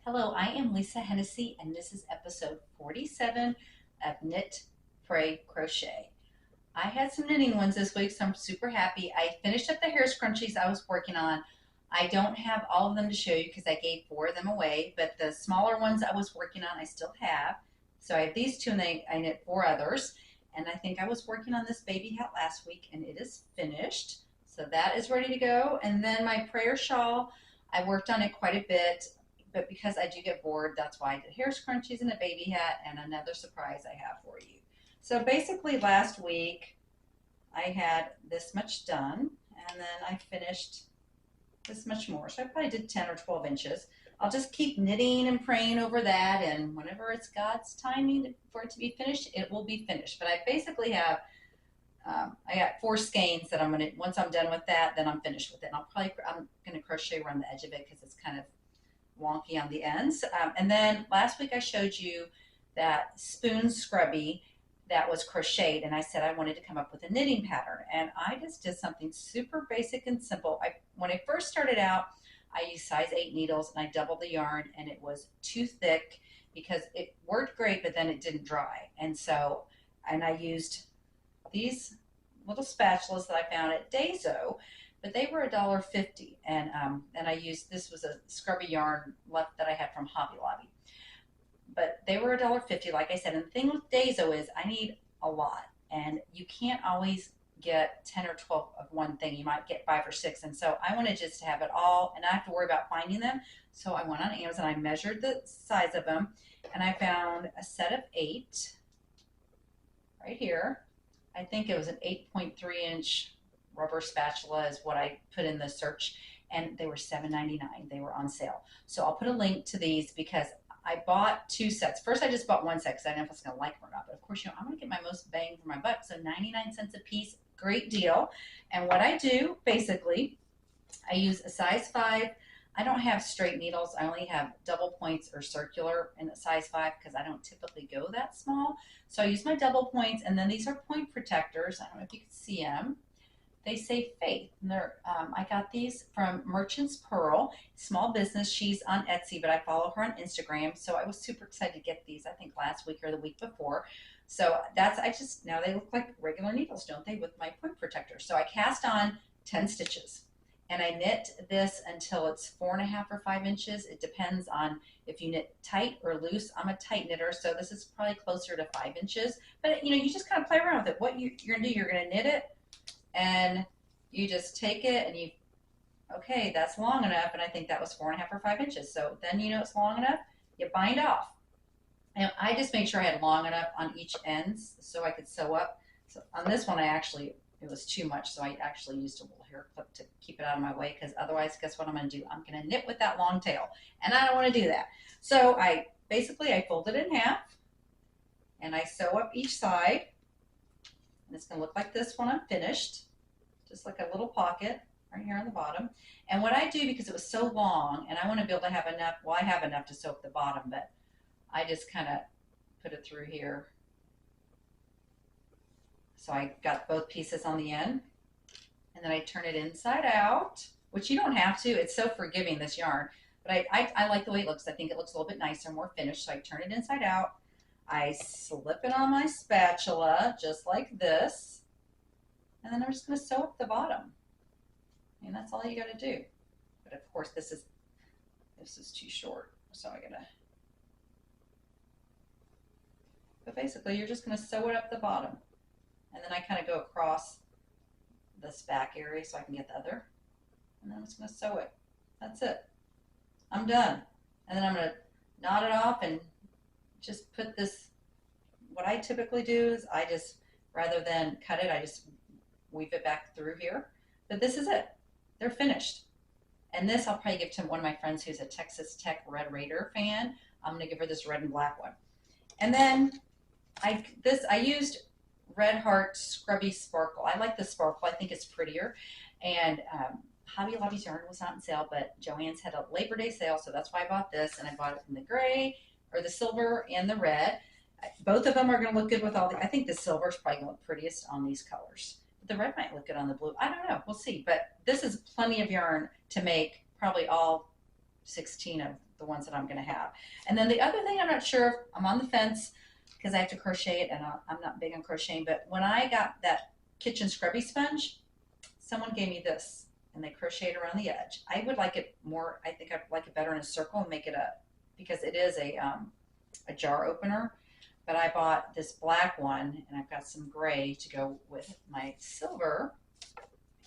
Hello, I am Lisa Hennessy, and this is episode 47 of Knit, Pray, Crochet. I had some knitting ones this week, so I'm super happy. I finished up the hair scrunchies I was working on. I don't have all of them to show you because I gave 4 of them away, but the smaller ones I was working on I still have. So I have these 2 and I knit 4 others. And I think I was working on this baby hat last week and it is finished. So that is ready to go. And then my prayer shawl, I worked on it quite a bit, but because I do get bored, that's why I did hair scrunchies and a baby hat and another surprise I have for you. So basically last week I had this much done and then I finished this much more. So I probably did 10 or 12 inches. I'll just keep knitting and praying over that, and whenever it's God's timing for it to be finished, it will be finished. But I basically have, I got 4 skeins that I'm gonna, once I'm done with that, then I'm finished with it. And I'm gonna crochet around the edge of it because it's kind of wonky on the ends. And then last week I showed you that spoon scrubby that was crocheted, and I said I wanted to come up with a knitting pattern, and I just did something super basic and simple. When I first started out, I used size 8 needles and I doubled the yarn, and it was too thick because it worked great, but then it didn't dry. And I used these little spatulas that I found at Dazo, but they were $1.50, and I used, this was a scrubby yarn left that I had from Hobby Lobby, but they were $1.50, like I said. And the thing with Dazo is I need a lot, and you can't always get 10 or 12 of one thing. You might get 5 or 6, and so I wanted just to have it all, and I have to worry about finding them. So I went on Amazon, I measured the size of them, and I found a set of 8 right here. I think it was an 8.3-inch rubber spatula is what I put in the search, and they were $7.99. They were on sale. So I'll put a link to these because I bought 2 sets. First, I just bought 1 set because I didn't know if I was going to like them or not. But of course, I'm going to get my most bang for my buck. So 99 cents a piece, great deal. And what I do, basically, I use a size 5. I don't have straight needles. I only have double points or circular in a size 5 because I don't typically go that small. So I use my double points, and then these are point protectors. I don't know if you can see them. They say Faith. And I got these from Merchant's Pearl, small business. She's on Etsy, but I follow her on Instagram. So I was super excited to get these, I think last week or the week before. So now they look like regular needles, don't they, with my point protector. So I cast on 10 stitches. And I knit this until it's 4.5 or 5 inches. It depends on if you knit tight or loose. I'm a tight knitter, so this is probably closer to 5 inches. But you just kind of play around with it. What you're gonna do, you're gonna knit it, and you just take it and okay, that's long enough, and I think that was 4.5 or 5 inches. So then it's long enough, you bind off. And I just made sure I had long enough on each ends so I could sew up. So on this one, it was too much, so I actually used a little hair clip to keep it out of my way, because otherwise, guess what I'm going to do? I'm going to knit with that long tail, and I don't want to do that. So I fold it in half, and I sew up each side, and it's going to look like this when I'm finished, just like a little pocket right here on the bottom. And what I do, because it was so long, and I want to be able to have enough, well, I have enough to sew up the bottom, but I just kind of put it through here. So I got both pieces on the end, and then I turn it inside out, which you don't have to. It's so forgiving, this yarn. But I like the way it looks. I think it looks a little bit nicer, more finished. So I turn it inside out. I slip it on my spatula, just like this. And then I'm just going to sew up the bottom. And that's all you got to do. But of course, this is too short. So I got to... But basically, you're just going to sew it up the bottom. And then I kind of go across this back area so I can get the other. And then I'm just going to sew it. That's it. I'm done. And then I'm going to knot it off and just put this. What I typically do is rather than cut it, I just weave it back through here. But this is it. They're finished. And this I'll probably give to one of my friends who's a Texas Tech Red Raider fan. I'm going to give her this red and black one. And then I used Heart Scrubby Sparkle. I like the sparkle. I think it's prettier. And Hobby Lobby's yarn was not on sale, but Joann's had a Labor Day sale, so that's why I bought this. And I bought it in the gray, or the silver, and the red. Both of them are going to look good with all the... I think the silver is probably going to look prettiest on these colors. But the red might look good on the blue. I don't know. We'll see. But this is plenty of yarn to make probably all 16 of the ones that I'm going to have. And then the other thing, I'm not sure if I'm on the fence because I have to crochet it, and I'm not big on crocheting, but when I got that kitchen scrubby sponge, someone gave me this and they crocheted around the edge. I would like it more, I think I'd like it better in a circle and make it a, because it is a jar opener. But I bought this black one and I've got some gray to go with my silver.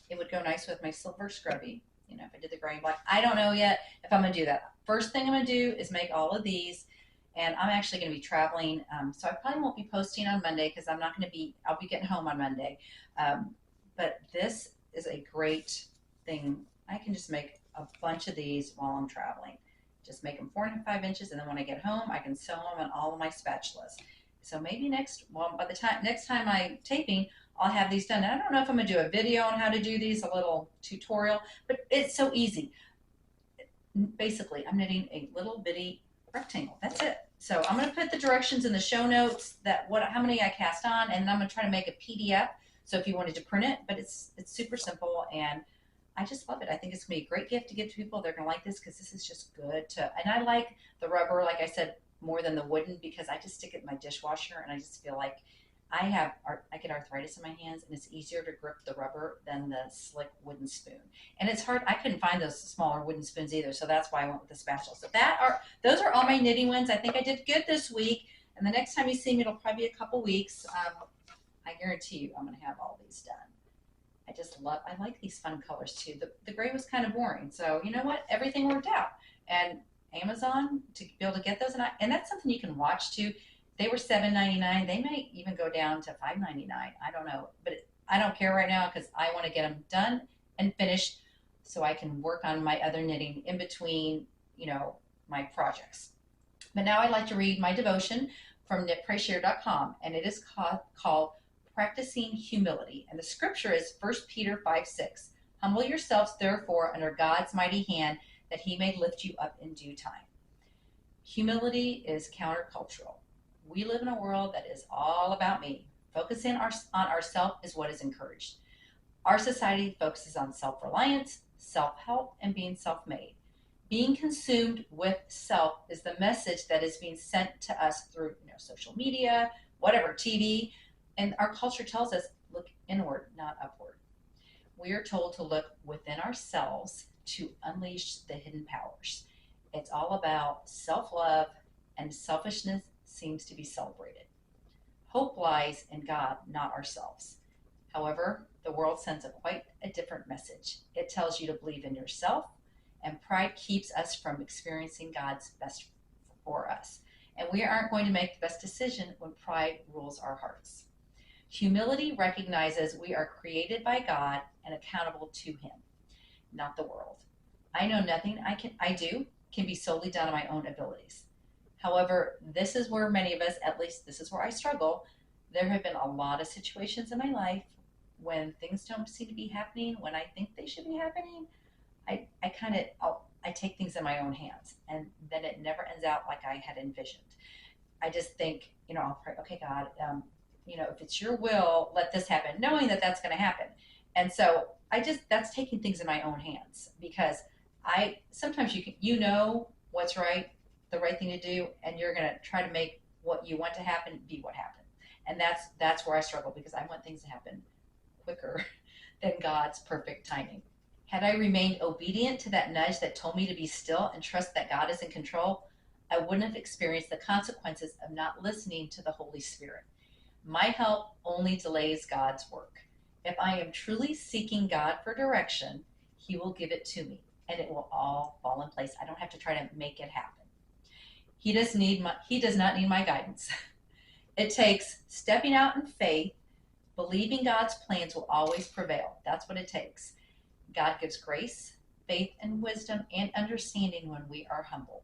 It would go nice with my silver scrubby, you know, if I did the gray and black. I don't know yet if I'm going to do that. First thing I'm going to do is make all of these. And I'm actually going to be traveling, so I probably won't be posting on Monday because I'm not going to be, I'll be getting home on Monday. But this is a great thing. I can just make a bunch of these while I'm traveling. Just make them 4 and 5 inches, and then when I get home, I can sew them on all of my spatulas. So maybe by the time next time I'm taping, I'll have these done. And I don't know if I'm going to do a video on how to do these, a little tutorial, but it's so easy. Basically, I'm knitting a little bitty rectangle. That's it. So I'm going to put the directions in the show notes how many I cast on, and I'm going to try to make a PDF. So if you wanted to print it, but it's super simple, and I just love it. I think it's going to be a great gift to give to people. They're going to like this because this is just good and I like the rubber, like I said, more than the wooden because I just stick it in my dishwasher, and I just feel like I get arthritis in my hands, and it's easier to grip the rubber than the slick wooden spoon. And it's hard. I couldn't find those smaller wooden spoons either, so that's why I went with the spatula. So those are all my knitting ones. I think I did good this week, and the next time you see me, it'll probably be a couple weeks. I guarantee you I'm going to have all these done. I like these fun colors too. The gray was kind of boring, so you know what? Everything worked out. And Amazon, to be able to get those, and that's something you can watch too. They were $7.99. They may even go down to $5.99. I don't know, but I don't care right now because I want to get them done and finished so I can work on my other knitting in between, you know, my projects. But now I'd like to read my devotion from knitprayshare.com, and it is called Practicing Humility. And the scripture is 1 Peter 5:6. Humble yourselves, therefore, under God's mighty hand, that he may lift you up in due time. Humility is countercultural. We live in a world that is all about me. Focusing on ourself is what is encouraged. Our society focuses on self-reliance, self-help, and being self-made. Being consumed with self is the message that is being sent to us through, you know, social media, whatever, TV, and our culture tells us, look inward, not upward. We are told to look within ourselves to unleash the hidden powers. It's all about self-love, and selfishness seems to be celebrated. Hope lies in God, not ourselves. However, the world sends quite a different message. It tells you to believe in yourself, and pride keeps us from experiencing God's best for us. And we aren't going to make the best decision when pride rules our hearts. Humility recognizes we are created by God and accountable to him, not the world. I know nothing I do can be solely done on my own abilities. However, this is where many of us, at least this is where I struggle. There have been a lot of situations in my life when things don't seem to be happening when I think they should be happening. I take things in my own hands, and then it never ends out like I had envisioned. I just think, you know, I'll pray, okay, God, you know, if it's your will, let this happen, knowing that that's going to happen. And so that's taking things in my own hands, because sometimes you know what's right, the right thing to do, and you're going to try to make what you want to happen be what happened. And that's where I struggle, because I want things to happen quicker than God's perfect timing. Had I remained obedient to that nudge that told me to be still and trust that God is in control, I wouldn't have experienced the consequences of not listening to the Holy Spirit. My help only delays God's work. If I am truly seeking God for direction, he will give it to me, and it will all fall in place. I don't have to try to make it happen. He does not need my guidance. It takes stepping out in faith, believing God's plans will always prevail. That's what it takes. God gives grace, faith, and wisdom and understanding when we are humble.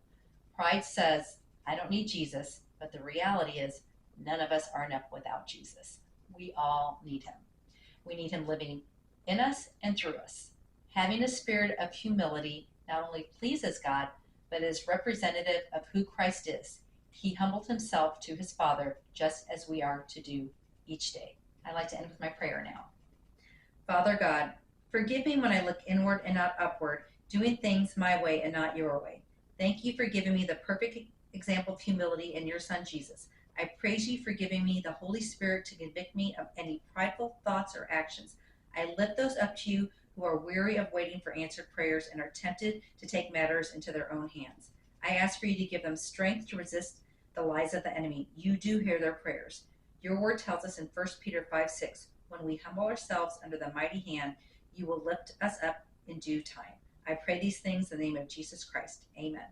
Pride says, I don't need Jesus, but the reality is none of us are enough without Jesus. We all need him. We need him living in us and through us. Having a spirit of humility not only pleases God, but is representative of who Christ is. He humbled himself to his Father, just as we are to do each day. I'd like to end with my prayer now. Father God, forgive me when I look inward and not upward, doing things my way and not your way. Thank you for giving me the perfect example of humility in your Son Jesus. I praise you for giving me the Holy Spirit to convict me of any prideful thoughts or actions. I lift those up to you who are weary of waiting for answered prayers and are tempted to take matters into their own hands. I ask for you to give them strength to resist the lies of the enemy. You do hear their prayers. Your word tells us in 1 Peter 5:6, when we humble ourselves under the mighty hand, you will lift us up in due time. I pray these things in the name of Jesus Christ. Amen.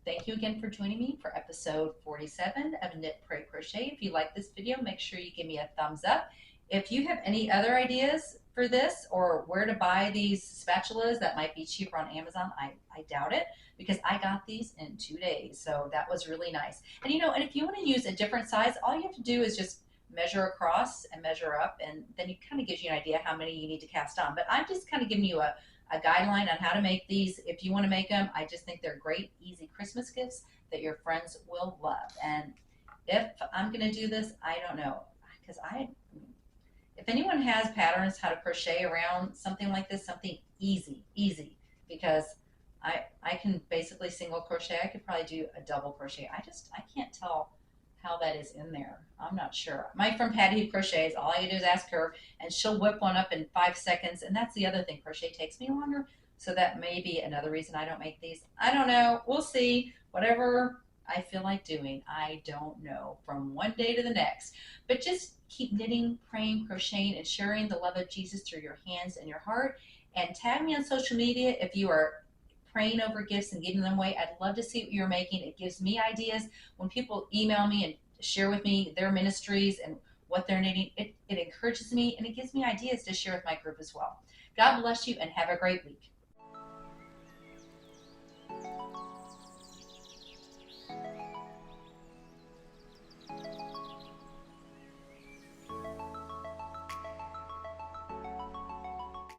Thank you again for joining me for episode 47 of Knit, Pray, Crochet. If you like this video, make sure you give me a thumbs up. If you have any other ideas for this or where to buy these spatulas that might be cheaper on Amazon, I doubt it, because I got these in 2 days. So that was really nice. And and if you want to use a different size, all you have to do is just measure across and measure up, and then it kind of gives you an idea how many you need to cast on. But I'm just kind of giving you a guideline on how to make these if you want to make them. I just think they're great, easy Christmas gifts that your friends will love. And if I'm going to do this, I don't know, because if anyone has patterns how to crochet around something like this, something easy, because I can basically single crochet. I could probably do a double crochet. I can't tell how that is in there. I'm not sure. My friend Patty who crochets, all I do is ask her, and she'll whip one up in 5 seconds. And that's the other thing. Crochet takes me longer, so that may be another reason I don't make these. I don't know. We'll see. Whatever I feel like doing, I don't know, from one day to the next. But just keep knitting, praying, crocheting, and sharing the love of Jesus through your hands and your heart. And tag me on social media if you are praying over gifts and giving them away. I'd love to see what you're making. It gives me ideas. When people email me and share with me their ministries and what they're knitting, it encourages me and it gives me ideas to share with my group as well. God bless you and have a great week.